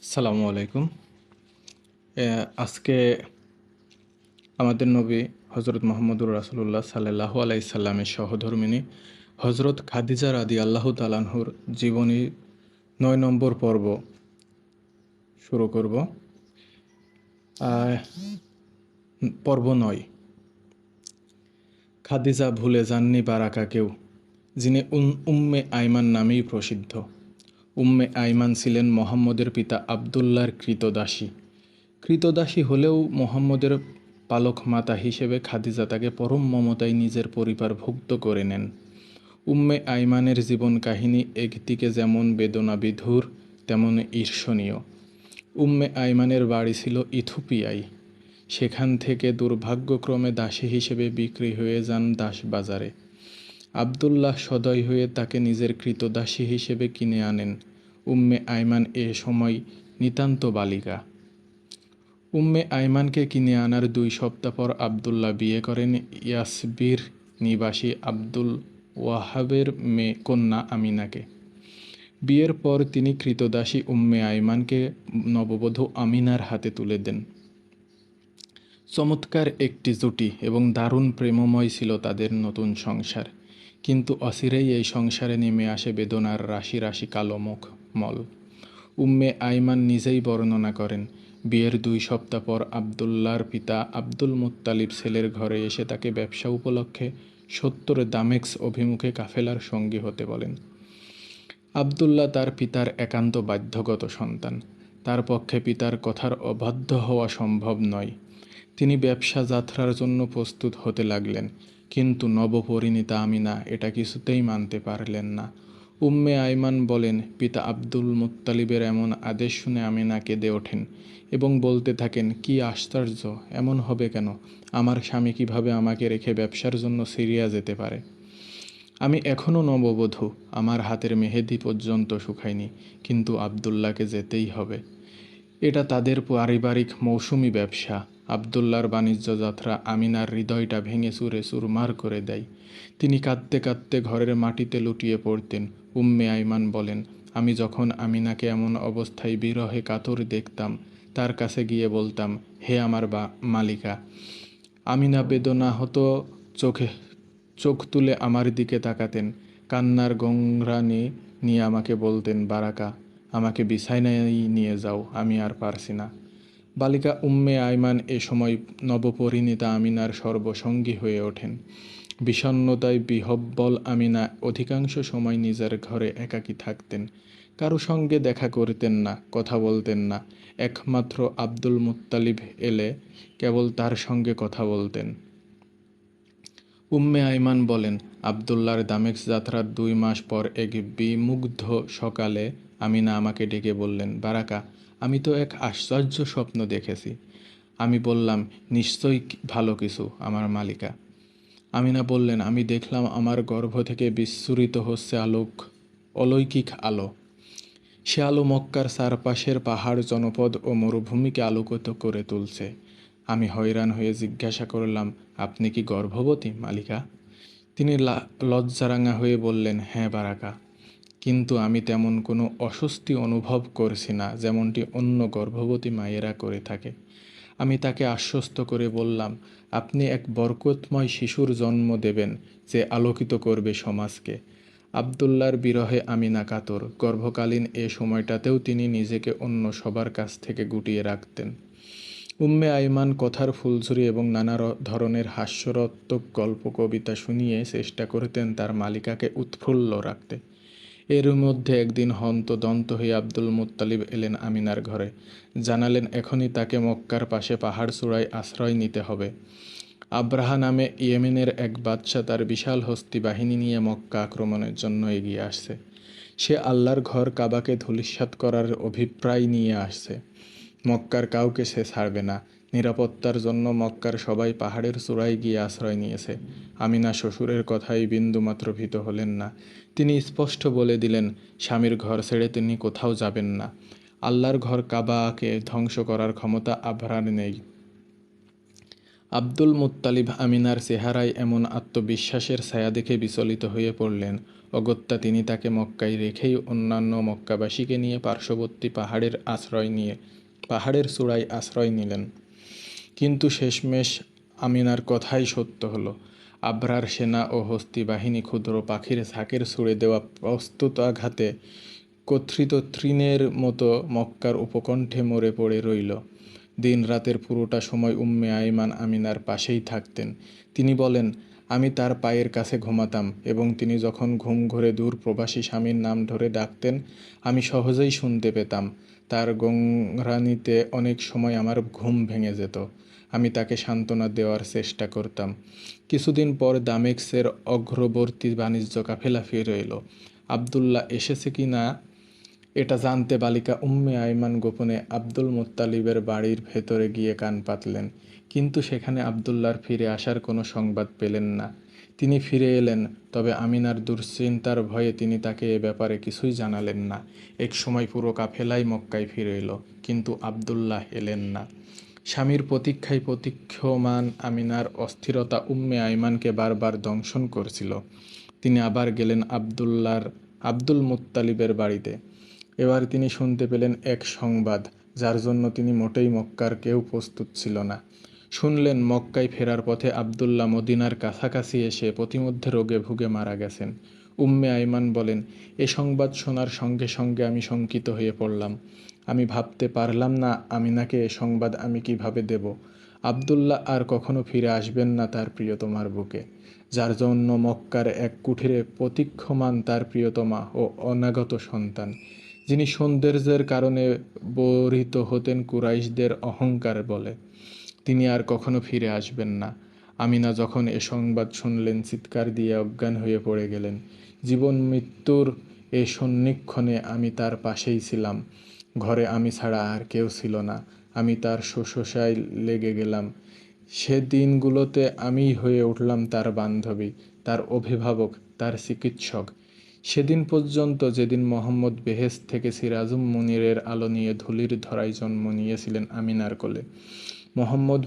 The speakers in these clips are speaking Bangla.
আসসালামু আলাইকুম। আজকে আমাদের নবী হজরত মোহাম্মদুর রাসূলুল্লাহ সাল্লাল্লাহু আলাইহি সাল্লামের সহধর্মিণী হজরত খাদিজা রাদিয়াল্লাহু তাআলার জীবনী ৯ নম্বর পর্ব শুরু করব। আহ, পর্ব ৯। খাদিজা ভুলে যাননি বারাকাকেও, যিনি উম্মে আইমান নামেই প্রসিদ্ধ। উম্মে আইমান ছিলেন মোহাম্মদের পিতা আবদুল্লাহর কৃতদাসী। কৃতদাসী হলেও মোহাম্মদের পালক মাতা হিসেবে খাদিজা তাকে পরম মমতায় নিজের পরিবারভুক্ত করে নেন। উম্মে আইমানের জীবন কাহিনী একদিকে যেমন বেদনাবিধুর তেমন ঈর্ষণীয়। উম্মে আইমানের বাড়ি ছিল ইথিওপিয়ায়। সেখান থেকে দুর্ভাগ্যক্রমে দাসী হিসেবে বিক্রি হয়ে যান দাসবাজারে। আবদুল্লাহ সদয় হয়ে তাকে নিজের কৃতদাসী হিসেবে কিনে আনেন। উম্মে আইমান এ সময় নিতান্ত বালিকা। উম্মে আইমানকে কিনে আনার ২ সপ্তাহ পর আবদুল্লাহ বিয়ে করেন ইয়াসবির নিবাসী আব্দুল ওয়াহাবের কন্যা আমিনাকে। বিয়ের পর তিনি কৃতদাসী উম্মে আইমানকে নববধূ আমিনার হাতে তুলে দেন। চমৎকার একটি জুটি এবং দারুণ প্রেমময় ছিল তাদের নতুন সংসার। কিন্তু অচিরেই এই সংসারে নেমে আসে বেদনার রাশি রাশি কালো মল। উম্মে আইমান নিজেই বর্ণনা করেন, বিয়ের ২ সপ্তাহ পর আবদুল্লাহর পিতা আব্দুল মুত্তালিব ছেলের ঘরে এসে তাকে ব্যবসা উপলক্ষে ৭০ দামেস্ক অভিমুখে কাফেলার সঙ্গী হতে বলেন। আবদুল্লাহ তার পিতার একান্ত বাধ্যগত সন্তান। তার পক্ষে পিতার কথার অবাধ্য হওয়া সম্ভব নয়। তিনি ব্যবসা যাত্রার জন্য প্রস্তুত হতে লাগলেন, কিন্তু নবপরিণীতা আমিনা এটা কিছুতেই মানতে পারলেন না। উম্মে আইমান বলেন, পিতা আব্দুল মুত্তালিবের এমন আদেশ শুনে আমিনা কেঁদে ওঠেন এবং বলতে থাকেন, কি আশ্চর্য, এমন হবে কেন? আমার স্বামী কিভাবে আমাকে রেখে ব্যবসার জন্য সিরিয়া যেতে পারে? আমি এখনও নববধূ, আমার হাতের মেহেদি পর্যন্ত শুকায়নি, কিন্তু আবদুল্লাহকে যেতেই হবে। এটা তাদের পারিবারিক মৌসুমি ব্যবসা। আবদুল্লাহর বাণিজ্য যাত্রা আমিনার হৃদয়টা ভেঙে চুরে চুরমার করে দেয়। তিনি কাঁদতে কাঁদতে ঘরের মাটিতে লুটিয়ে পড়তেন। উম্মে আইমান বলেন, আমি যখন আমিনাকে এমন অবস্থায় বিরহে কাতর দেখতাম, তার কাছে গিয়ে বলতাম, হে আমার মালিকা। আমিনা বেদনাহত চোখে চোখ তুলে আমার দিকে তাকাতেন। কান্নার গংরানি নিয়ে আমাকে বলতেন, বারাকা, আমাকে বিছানায় নিয়ে যাও, আমি আর পারছি না। বালিকা উম্মে আইমান এ সময় নবপরিণীতা আমিনার সর্বসঙ্গী হয়ে ওঠেন। বিষণ্ণতায় বিহ্বল আমিনা অধিকাংশ সময় নিজের ঘরে একাকী থাকতেন। কারো সঙ্গে দেখা করতেন না, কথা বলতেন না। একমাত্র আব্দুল মুত্তালিব এলে কেবল তার সঙ্গে কথা বলতেন। উম্মে আইমান বলেন, আবদুল্লাহর দামেস্ক যাত্রার ২ মাস পর এক বিমুগ্ধ সকালে আমিনা আমাকে ডেকে বললেন, বারাকা, আমি তো এক আশ্চর্য স্বপ্ন দেখেছি। আমি বললাম, নিশ্চয়ই ভালো কিছু আমার মালিকা। আমিনা বললেন, আমি দেখলাম আমার গর্ভ থেকে বিচ্ছুরিত হচ্ছে অলৌকিক আলো। সে আলো মক্কার চারপাশের পাহাড়, জনপদ ও মরুভূমিকে আলোকিত করে তুলছে। আমি হয়রান হয়ে জিজ্ঞাসা করলাম, আপনি কি গর্ভবতী মালিকা? তিনি লজ্জারাঙা হয়ে বললেন, হ্যাঁ বারাকা, কিন্তু আমি তেমন কোনো অস্বস্তি অনুভব করছি না, যেমনটি অন্য গর্ভবতী মায়েরা করে থাকে। আমি তাকে আশ্বস্ত করে বললাম, আপনি এক বরকতময় শিশুর জন্ম দেবেন, যে আলোকিত করবে সমাজকে। আবদুল্লাহর বিরহে আমিনা কাতর। গর্ভকালীন এ সময়টাতেও তিনি নিজেকে অন্য সবার কাছ থেকে গুটিয়ে রাখতেন। উম্মে আইমান কথার ফুলঝুরি এবং নানা ধরনের হাস্যরত্মক গল্প কবিতা শুনিয়ে চেষ্টা করতেন তার মালিকাকে উৎফুল্ল রাখতে। এর মধ্যে একদিন হন্তদন্ত হয়ে আব্দুল মুত্তালিব এলেন আমিনার ঘরে। জানালেন এখনই তাকে মক্কার পাশে পাহাড় চূড়ায় আশ্রয় নিতে হবে। আব্রাহা নামে ইয়েমেনের এক বাদশা তার বিশাল হস্তি বাহিনী নিয়ে মক্কা আক্রমণের জন্য এগিয়ে আসছে। সে আল্লাহর ঘর কাবাকে ধূলিসাৎ করার অভিপ্রায় নিয়ে আসছে। মক্কার কাউকে সে ছাড়বে না। নিরাপত্তার জন্য মক্কার সবাই পাহাড়ের চূড়ায় গিয়ে আশ্রয় নিয়েছে। আমিনা শ্বশুরের কথায় বিন্দুমাত্র ভীত হলেন না। তিনি স্পষ্ট বলে দিলেন, স্বামীর ঘর ছেড়ে তিনি কোথাও যাবেন না। আল্লাহর ঘর কাবাকে ধ্বংস করার ক্ষমতা আবরার নেই। আব্দুল মুত্তালিব আমিনার চেহারায় এমন আত্মবিশ্বাসের ছায়া দেখে বিচলিত হয়ে পড়লেন। অগত্যা তিনি তাকে মক্কায় রেখেই অন্যান্য মক্কাবাসীকে নিয়ে পার্শ্ববর্তী পাহাড়ের চূড়ায় আশ্রয় নিলেন। কিন্তু শেষমেশ আমিনার কথাই সত্য হলো। আবরার সেনা ও হস্তি বাহিনী ক্ষুদ্র পাখির ঝাঁকের ছুড়ে দেওয়া প্রস্তুতাঘাতে কর্তৃত তৃণের মতো মক্কার উপকণ্ঠে মরে পড়ে রইল। দিন রাতের পুরোটা সময় উম্মে আইমান আমিনার পাশেই থাকতেন। তিনি বলেন, আমি তার পায়ের কাছে ঘুমাতাম এবং তিনি যখন ঘুম ঘরে দূর প্রবাসী স্বামীর নাম ধরে ডাকতেন আমি সহজেই শুনতে পেতাম। তার গোংরানিতে অনেক সময় আমার ঘুম ভেঙে যেত। আমি তাকে সান্ত্বনা দেওয়ার চেষ্টা করতাম। কিছুদিন পর দামেস্কের অগ্রবর্তী বাণিজ্য কাফেলা ফিরে এলো। আবদুল্লাহ এসেছে কি না এটা জানতে বালিকা উম্মে আইমান গোপনে আব্দুল মুত্তালিবের বাড়ির ভেতরে গিয়ে কান পাতলেন। কিন্তু সেখানে আবদুল্লাহর ফিরে আসার কোনো সংবাদ পেলেন না। তিনি ফিরে এলেন, তবে আমিনার দুশ্চিন্তার ভয়ে তিনি তাকে এ ব্যাপারে কিছুই জানালেন না। এক সময় পুরো কাফেলাই মক্কায় ফিরে এলো, কিন্তু আবদুল্লাহ এলেন না। স্বামীর প্রতীক্ষায় প্রতীক্ষমান আমিনার অস্থিরতা উম্মে আইমানকে বারবার দংশন করছিল। তিনি আবার গেলেন আব্দুল মুত্তালিবের বাড়িতে। এবার তিনি শুনতে পেলেন এক সংবাদ, যার জন্য তিনি মোটেই মক্কার কেউ প্রস্তুত ছিল না। শুনলেন মক্কায় ফেরার পথে আবদুল্লাহ মদিনার কাছাকাছি এসে প্রতিমধ্যে রোগে ভুগে মারা গেছেন। উম্মে আইমান বলেন, এ সংবাদ শোনার সঙ্গে সঙ্গে আমি শঙ্কিত হয়ে পড়লাম। আমি ভাবতে পারলাম না আমিনাকে এ সংবাদ আমি কিভাবে দেব। আবদুল্লাহ আর কখনো ফিরে আসবেন না তার প্রিয়তমার বুকে, যার জন্য মক্কার এক কুঠিরে প্রতীক্ষমান তার প্রিয়তমা ও অনাগত সন্তান, যিনি সৌন্দর্যের কারণে বরিত হতেন কুরাইশদের অহংকার বলে, তিনি আর কখনো ফিরে আসবেন না। আমিনা যখন এ সংবাদ শুনলেন চিৎকার দিয়ে অজ্ঞান হয়ে পড়ে গেলেন। জীবন মৃত্যুর এ সন্নিক্ষণে আমি তার পাশেই ছিলাম। ঘরে আমি ছাড়া আর কেউ ছিল না। আমি তার শুশ্রূষায় লেগে গেলাম। সে দিনগুলোতে আমিই হয়ে উঠলাম তার বান্ধবী, তার অভিভাবক, তার চিকিৎসক। সেদিন পর্যন্ত যেদিন মোহাম্মদ বেহেশত থেকে সিরাজুম মুনিরের আলো নিয়ে ধূলির ধরায় জন্ম নিয়েছিলেন আমিনার কোলে। মোহাম্মদ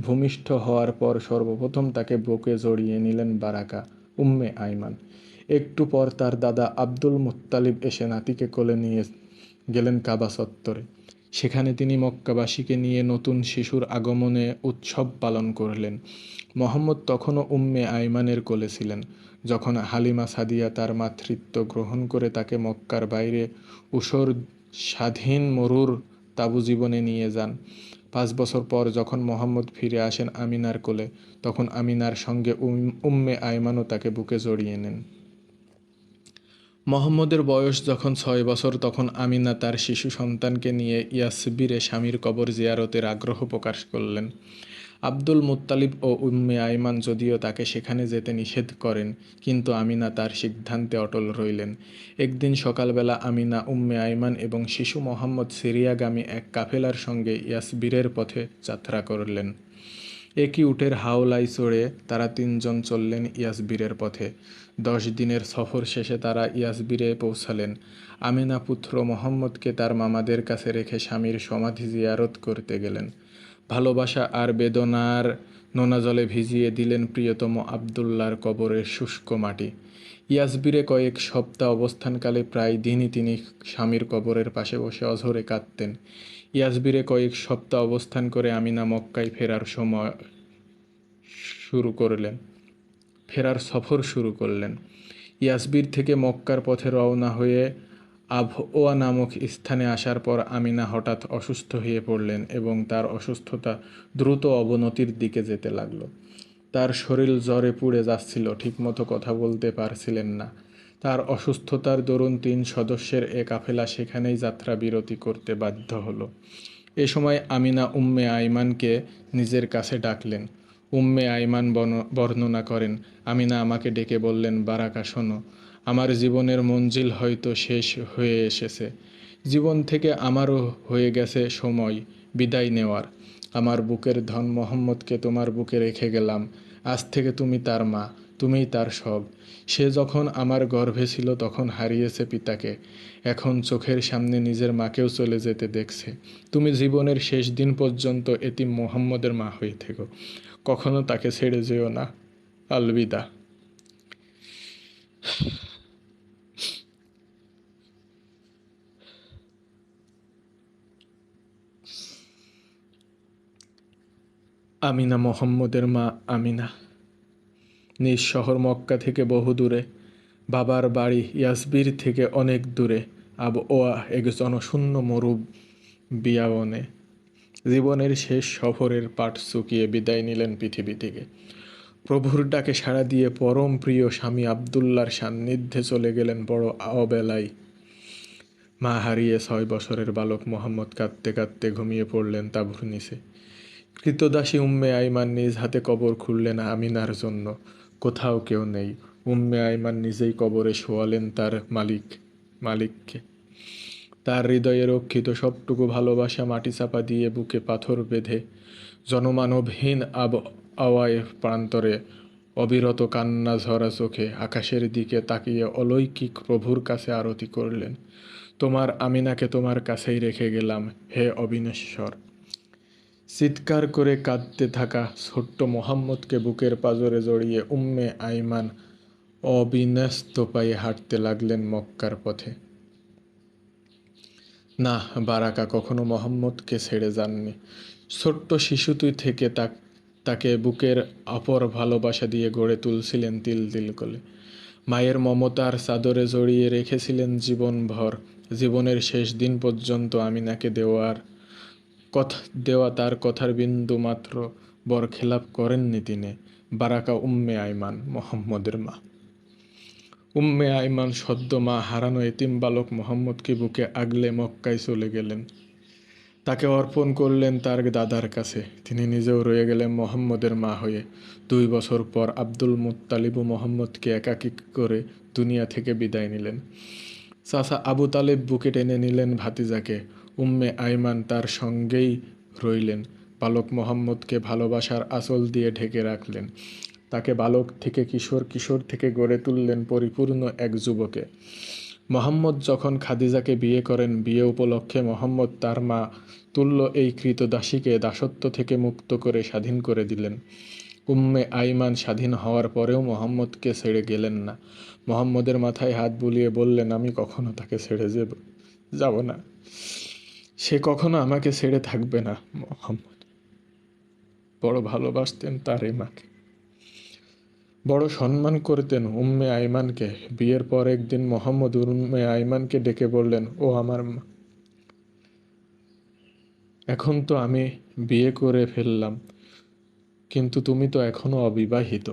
ভূমিষ্ঠ হওয়ার পর সর্বপ্রথম তাকে বুকে জড়িয়ে নিলেন বারাকা, উম্মে আইমান। একটু পর তার দাদা আব্দুল মুত্তালিব এসে নাতিকে কোলে নিয়ে গেলেন কাবা চত্বরে। সেখানে তিনি মক্কাবাসীকে নিয়ে নতুন শিশুর আগমনে উৎসব পালন করলেন। মোহাম্মদ তখনও উম্মে আইমানের কোলে ছিলেন, যখন হালিমা সাদিয়া তার মাতৃত্ব গ্রহণ করে তাকে মক্কার বাইরে ঊষর স্বাধীন মরুর তাঁবু জীবনে নিয়ে যান। 5 বছর পর যখন মোহাম্মদ ফিরে আসেন আমিনার কোলে, তখন আমিনার সঙ্গে উম্মে আইমানও তাকে বুকে জড়িয়ে নেন। মোহাম্মদের বয়স যখন 6 বছর, তখন আমিনা তার শিশু সন্তানকে নিয়ে ইয়াসবিরে স্বামীর কবর জিয়ারতের আগ্রহ প্রকাশ করলেন। আব্দুল মুত্তালিব ও উম্মে আইমান যদিও তাকে সেখানে যেতে নিষেধ করেন, কিন্তু আমিনা তার সিদ্ধান্তে অটল রইলেন। একদিন সকালবেলা আমিনা, উম্মে আইমান এবং শিশু মোহাম্মদ সিরিয়াগামী এক কাফেলার সঙ্গে ইয়াসবিরের পথে যাত্রা করলেন। একই উটের হাওলায় চড়ে তারা 3 জন চললেন ইয়াসবিরের পথে। 10 দিনের সফর শেষে তারা ইয়াসবিরে পৌঁছালেন। আমিনা পুত্র মোহাম্মদকে তার মামাদের কাছে রেখে স্বামীর সমাধি জিয়ারত করতে গেলেন। ভালোবাসা আর বেদনার নোনা জলে ভিজিয়ে দিলেন প্রিয়তম আবদুল্লার কবরের শুষ্ক মাটি। ইয়াসবিরে কয়েক সপ্তাহ অবস্থানকালে প্রায় দিনই তিনি স্বামীর কবরের পাশে বসে অঝরে কাঁদতেন। ইয়াসবিরে কয়েক সপ্তাহ অবস্থান করে আমিনা মক্কায় ফেরার সফর শুরু করলেন। ইয়াসবির থেকে মক্কার পথে রওনা হয়ে আবওয়া নামক স্থানে আসার পর আমিনা হঠাৎ অসুস্থ হয়ে পড়লেন এবং তার অসুস্থতা দ্রুত অবনতির দিকে যেতে লাগলো। তার শরীর জ্বরে পুড়ে যাচ্ছিল, ঠিকমতো কথা বলতে পারছিলেন না। তার অসুস্থতার দরুন 3 সদস্যের এ কাফেলা সেখানেই যাত্রা বিরতি করতে বাধ্য হলো। এ সময় আমিনা উম্মে আইমানকে নিজের কাছে ডাকলেন। উম্মে আইমান বর্ণনা করেন, আমিনা আমাকে ডেকে বললেন, বারাকা শোনো, আমার জীবনের মঞ্জিল হয়তো শেষ হয়ে এসেছে। জীবন থেকে আমারও হয়ে গেছে সময় বিদায় নেওয়ার। আমার বুকের ধন মোহাম্মদকে তোমার বুকে রেখে গেলাম। আজ থেকে তুমি তার মা। তুমিই তার সব। সে যখন আমার গর্ভে ছিল তখন হারিয়েছে পিতাকে, এখন চোখের সামনে নিজের মাকেও চলে যেতে দেখছে। তুমি জীবনের শেষ দিন পর্যন্ত এতিম মোহাম্মদের মা হয়ে থেকো, কখনো তাকে ছেড়ে যেও না। আলবিদা। আমিনা মোহাম্মদের মা আমিনা নিজ শহর মক্কা থেকে বহু দূরে, বাবার বাড়ি ইয়াসবির থেকে অনেক দূরে, আবওয়া এক জনশূন্য বিয়াবনে জীবনের শেষ সফরের পাট চুকিয়ে বিদায় নিলেন পৃথিবী থেকে। প্রভুর ডাকে সাড়া দিয়ে পরম প্রিয় স্বামী আবদুল্লার সান্নিধ্যে চলে গেলেন বড় অবেলায়। মা হারিয়ে 6 বছরের বালক মোহাম্মদ কাঁদতে কাঁদতে ঘুমিয়ে পড়লেন তাঁবুর নিচে। কৃতদাসী উম্মে আইমান নিজ হাতে কবর খুললেন আমিনার জন্য। কোথাও কেউ নেই। উম্মে আইমান নিজেই কবরে শোয়ালেন তার মালিককে। তার হৃদয়ে রক্ষিত সবটুকু ভালোবাসা মাটি চাপা দিয়ে বুকে পাথর বেঁধে জনমানবহীন আওয়ায় প্রান্তরে অবিরত কান্না ঝরা চোখে আকাশের দিকে তাকিয়ে অলৌকিক প্রভুর কাছে আরতি করলেন। তোমার আমিনাকে তোমার কাছেই রেখে গেলাম, হে অবিনশ্বর। চিৎকার করে কাঁদতে থাকা ছোট্ট মোহাম্মদকে বুকের পাঁজরে জড়িয়ে উম্মে আইমান অবিন্যস্ত পায়ে হাঁটতে লাগলেন মক্কার পথে। না, বারাকা কখনো মোহাম্মদকে ছেড়ে যাননি। ছোট্ট শিশুটি থেকে তাকে বুকের অপর ভালোবাসা দিয়ে গড়ে তুলছিলেন তিল তিল করে। মায়ের মমতার চাদরে জড়িয়ে রেখেছিলেন জীবনভর। জীবনের শেষ দিন পর্যন্ত আমিনাকে দেওয়া তার কথার বিন্দু মাত্র বরখেলাপ করেননি তিনি। বারাকা উম্মে আইমান মোহাম্মদের মা। উম্মে আইমান সদ্য মা হারানো এতিম বালক মোহাম্মদকে বুকে আগলে মক্কায় চলে গেলেন। তাকে অর্পণ করলেন তার দাদার কাছে। তিনি নিজেও রয়ে গেলেন মোহাম্মদের মা হয়ে। 2 বছর পর আব্দুল মুত্তালিবও মোহাম্মদকে একাকী করে দুনিয়া থেকে বিদায় নিলেন। চাচা আবু তালেব বুকে টেনে নিলেন ভাতিজাকে। উম্মে আইমান তার সঙ্গেই রইলেন। বালক মোহাম্মদকে ভালোবাসার আঁচল দিয়ে ঢেকে রাখলেন। তাকে বালক থেকে কিশোর, কিশোর থেকে গড়ে তুললেন পরিপূর্ণ এক যুবকে। মোহাম্মদ যখন খাদিজাকে বিয়ে করেন, বিয়ে উপলক্ষে মোহাম্মদ তার মা তুল্য এই কৃতদাসীকে দাসত্ব থেকে মুক্ত করে স্বাধীন করে দিলেন। উম্মে আইমান স্বাধীন হওয়ার পরেও মোহাম্মদকে ছেড়ে গেলেন না। মোহাম্মদের মাথায় হাত বুলিয়ে বললেন, আমি কখনো তাকে ছেড়ে যাব না। সে কখনো আমাকে ছেড়ে থাকবে না। মোহাম্মদ বড় ভালোবাসতেন তার এই মাকে, বড় সম্মান করতেন উম্মে আইমানকে। বিয়ের পর একদিন মোহাম্মদ উম্মে আইমানকে ডেকে বললেন, ও আমার মা, এখন তো আমি বিয়ে করে ফেললাম, কিন্তু তুমি তো এখনো অবিবাহিত।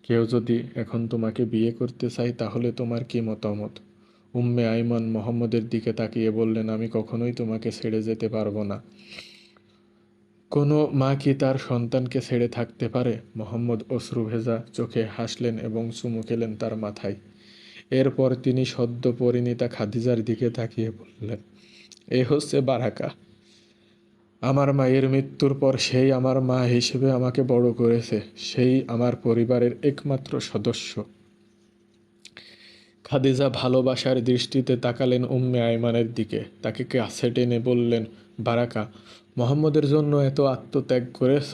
কেউ যদি এখন তোমাকে বিয়ে করতে চায় তাহলে তোমার কি মতামত? উম্মে আইমান মোহাম্মদের দিকে তাকিয়ে বললেন, আমি কখনোই তোমাকে ছেড়ে যেতে পারবো না। কোনো মা কি তার সন্তানকে ছেড়ে থাকতে পারে? মোহাম্মদ অশ্রু ভেজা চোখে হাসলেন এবং চুমু খেলেন তার মাথায়। এরপর তিনি সদ্য পরিণীতা খাদিজার দিকে তাকিয়ে বললেন, এ হচ্ছে বারাকা। আমার মায়ের মৃত্যুর পর সেই আমার মা হিসেবে আমাকে বড় করেছে। সেই আমার পরিবারের একমাত্র সদস্য। খাদিজা ভালোবাসার দৃষ্টিতে তাকালেন উম্মে আইমানের দিকে। তাকে কাছে টেনে বললেন, বারাকা, মোহাম্মদের জন্য এত আত্মত্যাগ করেছ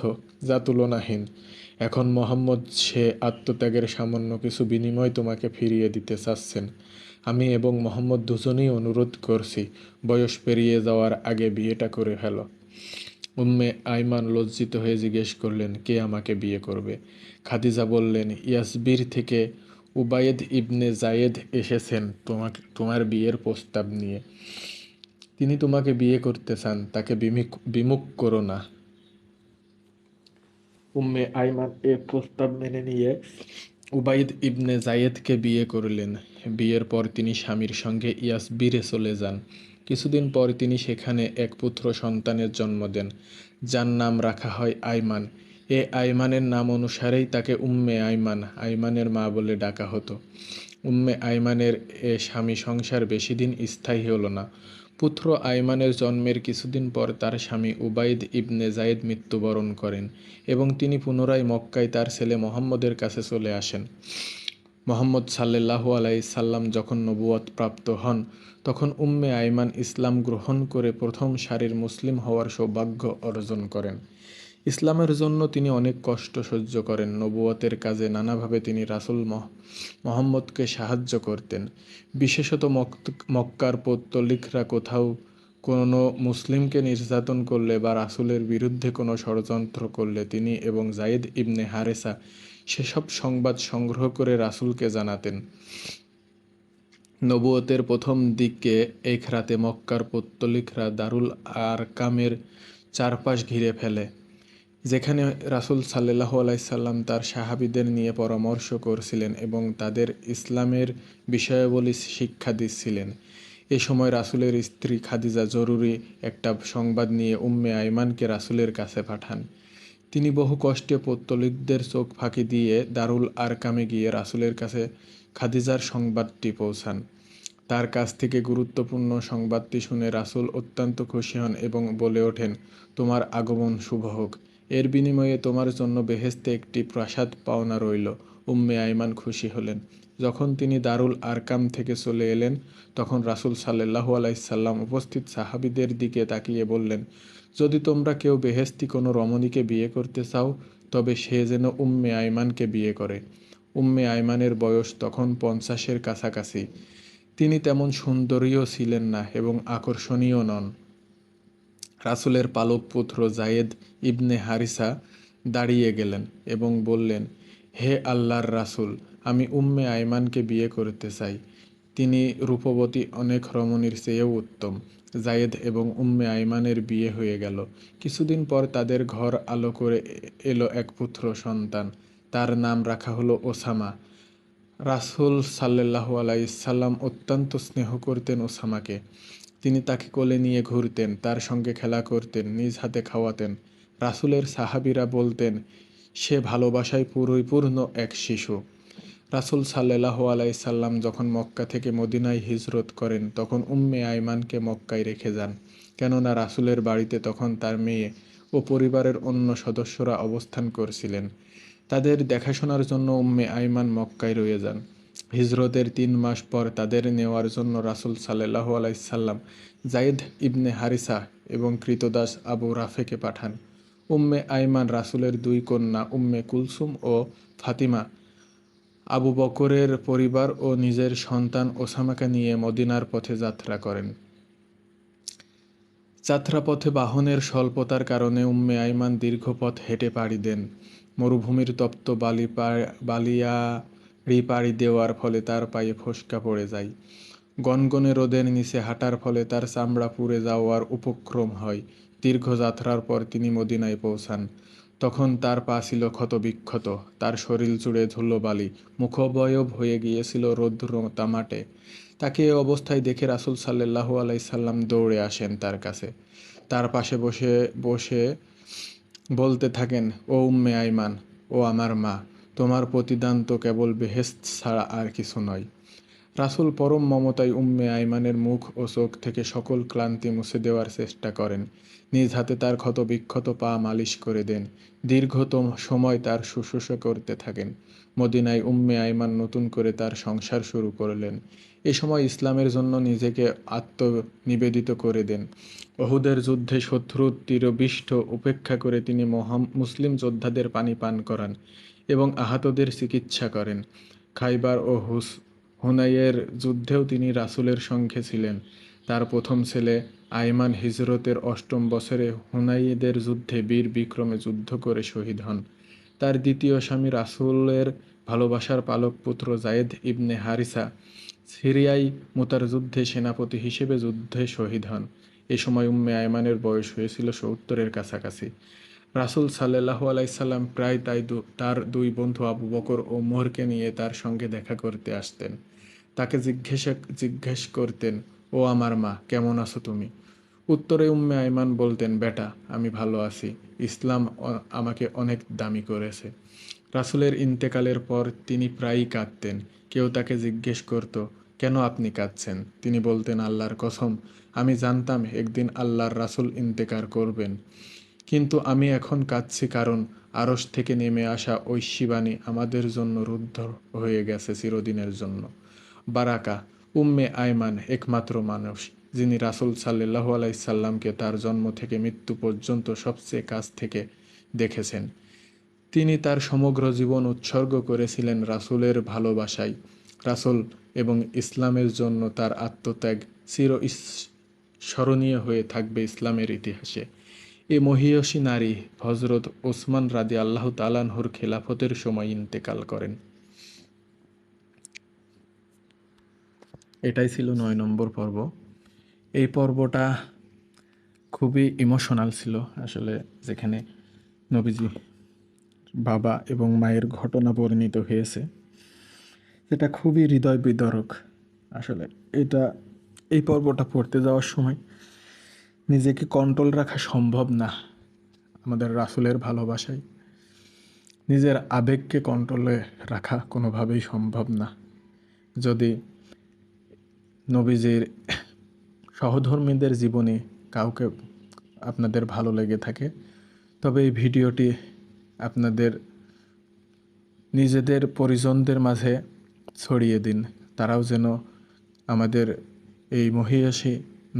যা তুলনাহীন। এখন মোহাম্মদ সে আত্মত্যাগের সামান্য কিছু বিনিময় তোমাকে ফিরিয়ে দিতে চাচ্ছেন। আমি এবং মোহাম্মদ দুজনেই অনুরোধ করছি, বয়স পেরিয়ে যাওয়ার আগে বিয়েটা করে ফেলো। উম্মে আইমান লজ্জিত হয়ে জিজ্ঞেস করলেন, কে আমাকে বিয়ে করবে? খাদিজা বললেন, ইয়াসবির থেকে উবায়েদ ইবনে জায়েদ এসেছেন তোমার বিয়ের প্রস্তাব নিয়ে। তিনি তোমাকে বিয়ে করতে চান, তাকে বিমুখ করো না। উম্মে আইমান এ প্রস্তাব মেনে নিয়ে উবাইদ ইবনে জায়েদকে বিয়ে করলেন। বিয়ের পর তিনি স্বামীর সঙ্গে ইয়াসবিরে চলে যান। কিছুদিন পর তিনি সেখানে এক পুত্র সন্তানের জন্ম দেন, যার নাম রাখা হয় আইমান। আইমানের নাম অনুসারেই তাকে উম্মে আইমান, আইমানের মা বলে ডাকা হতো। উম্মে আইমানের এ স্বামী সংসার বেশি দিন স্থায়ী হলো না। পুত্র আইমানের জন্মের কিছুদিন পর তার স্বামী উবাইদ ইবনে জায়েদ মৃত্যুবরণ করেন এবং তিনি পুনরায় মক্কায় তার ছেলে মুহাম্মদের কাছে চলে আসেন। মুহাম্মদ সাল্লাল্লাহু আলাইহি সাল্লাম যখন নবুয়ত প্রাপ্ত হন, তখন উম্মে আইমান ইসলাম গ্রহণ করে প্রথম সারির মুসলিম হওয়ার সৌভাগ্য অর্জন করেন। ইসলামের জন্য তিনি অনেক কষ্ট সহ্য করেন। নবুয়তের কাজে নানাভাবে তিনি রাসূল মুহাম্মদকে সাহায্য করতেন। বিশেষত মক্কার পৌত্তলিকরা কোথাও কোনো মুসলিমকে নির্যাতন করলে বা রাসূলের বিরুদ্ধে কোনো ষড়যন্ত্র করলে তিনি এবং যায়েদ ইবনে হারেসা সেসব সংবাদ সংগ্রহ করে রাসূলকে জানাতেন। নবুয়তের প্রথম দিকে এক রাতে মক্কার পৌত্তলিকরা দারুল আরকামের চারপাশ ঘিরে ফেলে, যেখানে রাসূল সাল্লাল্লাহু আলাইহি সাল্লাম তার সাহাবীদের নিয়ে পরামর্শ করছিলেন এবং তাদের ইসলামের বিষয়াবলী শিক্ষা দিচ্ছিলেন। এ সময় রাসূলের স্ত্রী খাদিজা জরুরি একটা সংবাদ নিয়ে উম্মে আইমানকে রাসূলের কাছে পাঠান। তিনি বহু কষ্টে পৌত্তলিকদের চোখ ফাঁকি দিয়ে দারুল আরকামে গিয়ে রাসূলের কাছে খাদিজার সংবাদটি পৌঁছান। তার কাছ থেকে গুরুত্বপূর্ণ সংবাদটি শুনে রাসূল অত্যন্ত খুশি হন এবং বলে ওঠেন, তোমার আগমন শুভ হোক। এর বিনিময়ে তোমার জন্য বেহেশতে একটি প্রাসাদ পাওনা রইল। উম্মে আইমান খুশি হলেন। যখন তিনি দারুল আরকাম থেকে চলে এলেন, তখন রাসূল সাল্লাল্লাহু আলাইহি সাল্লাম উপস্থিত সাহাবীদের দিকে তাকিয়ে বললেন, যদি তোমরা কেউ বেহেশতি কোনো রমণীকে বিয়ে করতে চাও, তবে সে যেন উম্মে আইমানকে বিয়ে করে। উম্মে আইমানের বয়স তখন 50-এর কাছাকাছি। তিনি তেমন সুন্দরীও ছিলেন না এবং আকর্ষণীয় নন। রাসূলের পালক পুত্র যায়েদ ইবনে হারিসা দাঁড়িয়ে গেলেন এবং বললেন, হে আল্লাহর রাসূল, আমি উম্মে আইমানকে বিয়ে করতে চাই। তিনি রূপবতী অনেক রমণীর চেয়েও উত্তম। যায়েদ এবং উম্মে আইমানের বিয়ে হয়ে গেল। কিছুদিন পর তাদের ঘর আলো করে এলো এক পুত্র সন্তান। তার নাম রাখা হলো ওসামা। রাসূল সাল্লাল্লাহু আলাইহি সাল্লাম অত্যন্ত স্নেহ করতেন ওসামাকে। তিনি তাকে কোলে নিয়ে ঘুরতেন, তার সঙ্গে খেলা করতেন, নিজ হাতে খাওয়াতেন। রাসূলের সাহাবীরা বলতেন, সে ভালোবাসায় পরিপূর্ণ এক শিশু। রাসূল সাল্লাল্লাহু আলাইহি সাল্লাম যখন মক্কা থেকে মদিনায় হিজরত করেন, তখন উম্মে আইমানকে মক্কায় রেখে যান, কেননা রাসূলের বাড়িতে তখন তার মেয়ে ও পরিবারের অন্য সদস্যরা অবস্থান করছিলেন। তাদের দেখাশোনার জন্য উম্মে আইমান মক্কায় রয়ে যান। হিজরতের 3 মাস পর তাদের নেওয়ার জন্য রাসূল সাল্লাল্লাহু আলাইহি সাল্লাম যায়েদ ইবনে হারিসা এবং ক্রীতদাস আবু রাফেকে পাঠান। উম্মে আইমান রাসূলের 2 কন্যা উম্মে কুলসুম ও ফাতিমা, আবু বকরের পরিবার ও নিজের সন্তান ওসামাকে নিয়ে মদিনার পথে যাত্রা করেন। যাত্রাপথে বাহনের স্বল্পতার কারণে উম্মে আইমান দীর্ঘ পথ হেঁটে পাড়ি দেন। মরুভূমির তপ্ত বালিয়াড়ি পাড়ি দেওয়ার ফলে তার পায়ে ফোস্কা পড়ে যায়। গনগনে রোদের নিচে হাঁটার ফলে তার চামড়া পুড়ে যাওয়ার উপক্রম হয়। দীর্ঘ যাত্রার পর তিনি মদিনায় পৌঁছান। তখন তার পা ছিল ক্ষতবিক্ষত, তার শরীর জুড়ে ধুলোবালি, মুখাবয়ব হয়ে গিয়েছিল রৌদ্র তামাটে। তাকে এ অবস্থায় দেখে রাসূল সাল্লাল্লাহু আলাইহি সাল্লাম দৌড়ে আসেন তার কাছে। তার পাশে বসে বসে বলতে থাকেন, ও উম্মে আইমান, ও আমার মা, তোমার প্রতিদান তো কেবল বেহেশত ছাড়া আর কিছু নয়। রাসূল পরম মমতায় উম্মে আইমানের মুখ ও চোখ থেকে সকল ক্লান্তি মুছে দেওয়ার চেষ্টা করেন। নিজ হাতে তার ক্ষতবিক্ষত পা মালিশ করে দেন। দীর্ঘতম সময় তার শুশ্রূষা করতে থাকেন। মদিনায় উম্মে আইমান নতুন করে তার সংসার শুরু করলেন। এ সময় ইসলামের জন্য নিজেকে আত্মনিবেদিত করে দেন। উহুদের যুদ্ধে শত্রুর তীরবিষ্ঠ উপেক্ষা করে তিনি মুসলিম যোদ্ধাদের পানি পান করান এবং আহতদের চিকিৎসা করেন। খাইবার ও হুনাইনের যুদ্ধেও তিনি রাসূলের সঙ্গে ছিলেন। তার প্রথম ছেলে আইমান হিজরতের 8ম বছরে হুনাইনের যুদ্ধে বীর বিক্রমে যুদ্ধ করে শহীদ হন। তার দ্বিতীয় স্বামী রাসূলের ভালোবাসার পালক পুত্র যায়েদ ইবনে হারিসা সিরিয়ায় মুতার যুদ্ধে সেনাপতি হিসেবে যুদ্ধে শহীদ হন। এ সময় উম্মে আইমানের বয়স হয়েছিল 70-এর কাছাকাছি। রাসূল সাল্লাল্লাহু আলাইহি সাল্লাম প্রায় তার 2 বন্ধু আবু বকর ও উমরকে নিয়ে তার সঙ্গে দেখা করতে আসতেন। তাকে জিজ্ঞেস করতেন, ও আমার মা, কেমন আছো তুমি? উত্তরে উম্মে আইমান বলতেন, বেটা, আমি ভালো আছি। ইসলাম আমাকে অনেক দামি করেছে। রাসূলের ইন্তেকালের পর তিনি প্রায়ই কাঁদতেন, কেউ তাকে জিজ্ঞেস করত, কেন আপনি কাঁদছেন? তিনি বলতেন, আল্লাহর কসম, আমি জানতাম একদিন আল্লাহর রাসূল ইন্তেকার করবেন, কিন্তু আমি এখন কাঁদছি কারণ আরশ থেকে নেমে আসা ঐশীবাণী আমাদের জন্য রুদ্ধ হয়ে গেছে চিরদিনের জন্য। বারাকা উম্মে আয়মান একমাত্র মানুষ যিনি রাসূল সাল্লাল্লাহু আলাইহি সাল্লামকে তার জন্ম থেকে মৃত্যু পর্যন্ত সবচেয়ে কাছ থেকে দেখেছেন। তিনি তার সমগ্র জীবন উৎসর্গ করেছিলেন রাসূলের ভালোবাসায়। রাসূল এবং ইসলামের জন্য তার আত্মত্যাগ স্মরণীয় হয়ে থাকবে ইসলামের ইতিহাসে। এ মহিয়সী নারী হজরত ওসমান রাদিয়াল্লাহু তাআলা আনহুর খেলাফতের সময় ইন্তেকাল করেন। এটাই ছিল 9 নম্বর পর্ব। এই পর্বটা খুবই ইমোশনাল ছিল আসলে, যেখানে নবীজি বাবা এবং মায়ের ঘটনা বর্ণিত হয়েছে, যেটা খুবই হৃদয় বিদারক। আসলে এই পর্বটা পড়তে যাওয়ার সময় নিজেকে কন্ট্রোল রাখা সম্ভব না। আমাদের রাসূলের ভালোবাসায় নিজের আবেগকে কন্ট্রোলে রাখা কোনোভাবেই সম্ভব না। যদি নবীজির সহধর্মীদের জীবনে কাউকে আপনাদের ভালো লেগে থাকে, তবে এই ভিডিওটি আপনাদের নিজেদের পরিজনদের মাঝে ছড়িয়ে দিন, তারাও যেন আমাদের এই মহিয়সী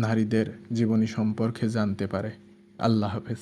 নারীদের জীবনী সম্পর্কে জানতে পারে। আল্লাহ হাফেজ।